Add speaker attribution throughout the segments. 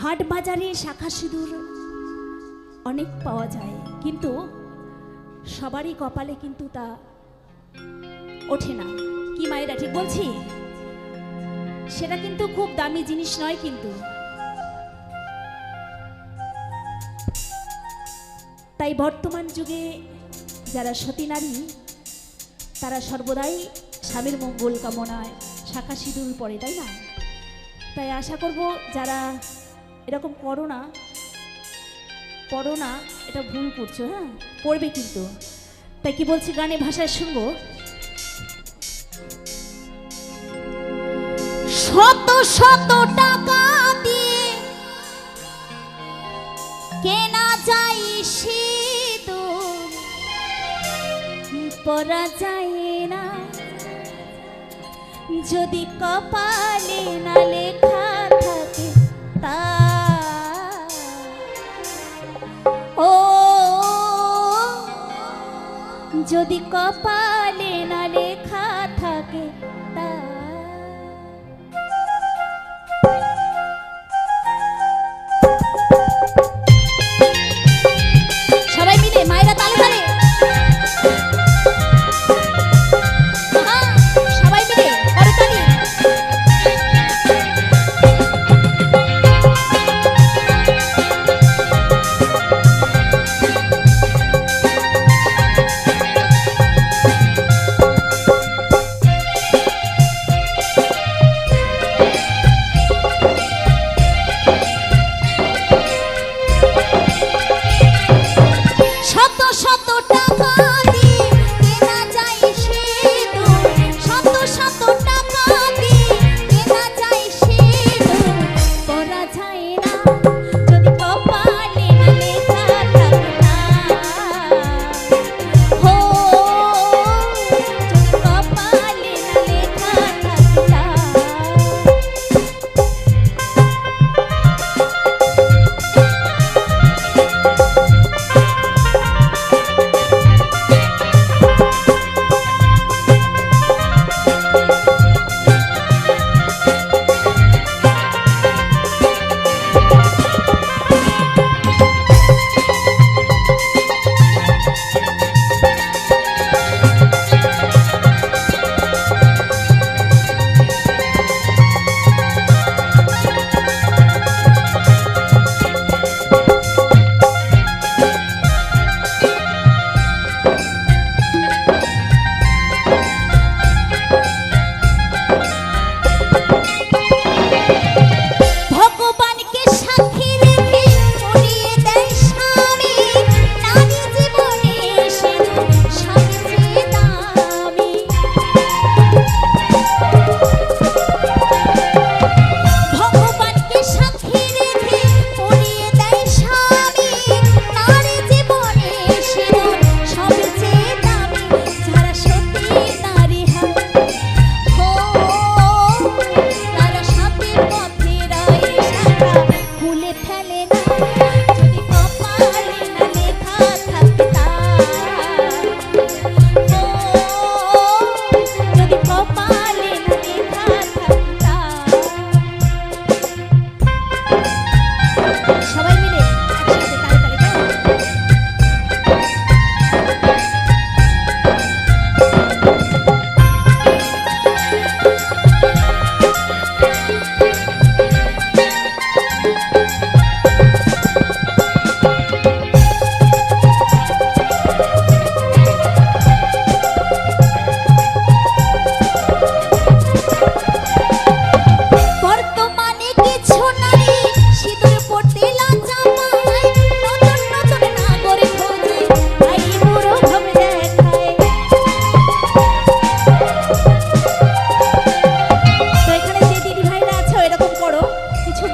Speaker 1: হাট বাজারে শাখা সিঁদুর অনেক পাওয়া যায়, কিন্তু সবারই কপালে কিন্তু তা ওঠে না। কি মায়েরা ঠিক বলছি? সেটা কিন্তু খুব দামি জিনিস নয়, কিন্তু তাই বর্তমান যুগে যারা সতী নারী তারা সর্বদাই স্বামীর মঙ্গল কামনায় শাখা সিঁদুর পরে, তাই না? তাই আশা করব যারা এরকম করো না, এটা ভুল করছো, হ্যাঁ পড়বে কিন্তু। তাই কি বলছি, গানে ভাষায় শুনবো। শত শত টাকা দিয়ে কেনা যায় সিঁদুর, পরা যায় না যদি কপালে না লেখা থাকে তা। ও যদি কপালে না লেখা থাকে তা। সবাই মিলে মায়েরা তালে তালে, সবাই মিলে করতালি।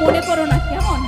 Speaker 1: মনে করো না, কেমন?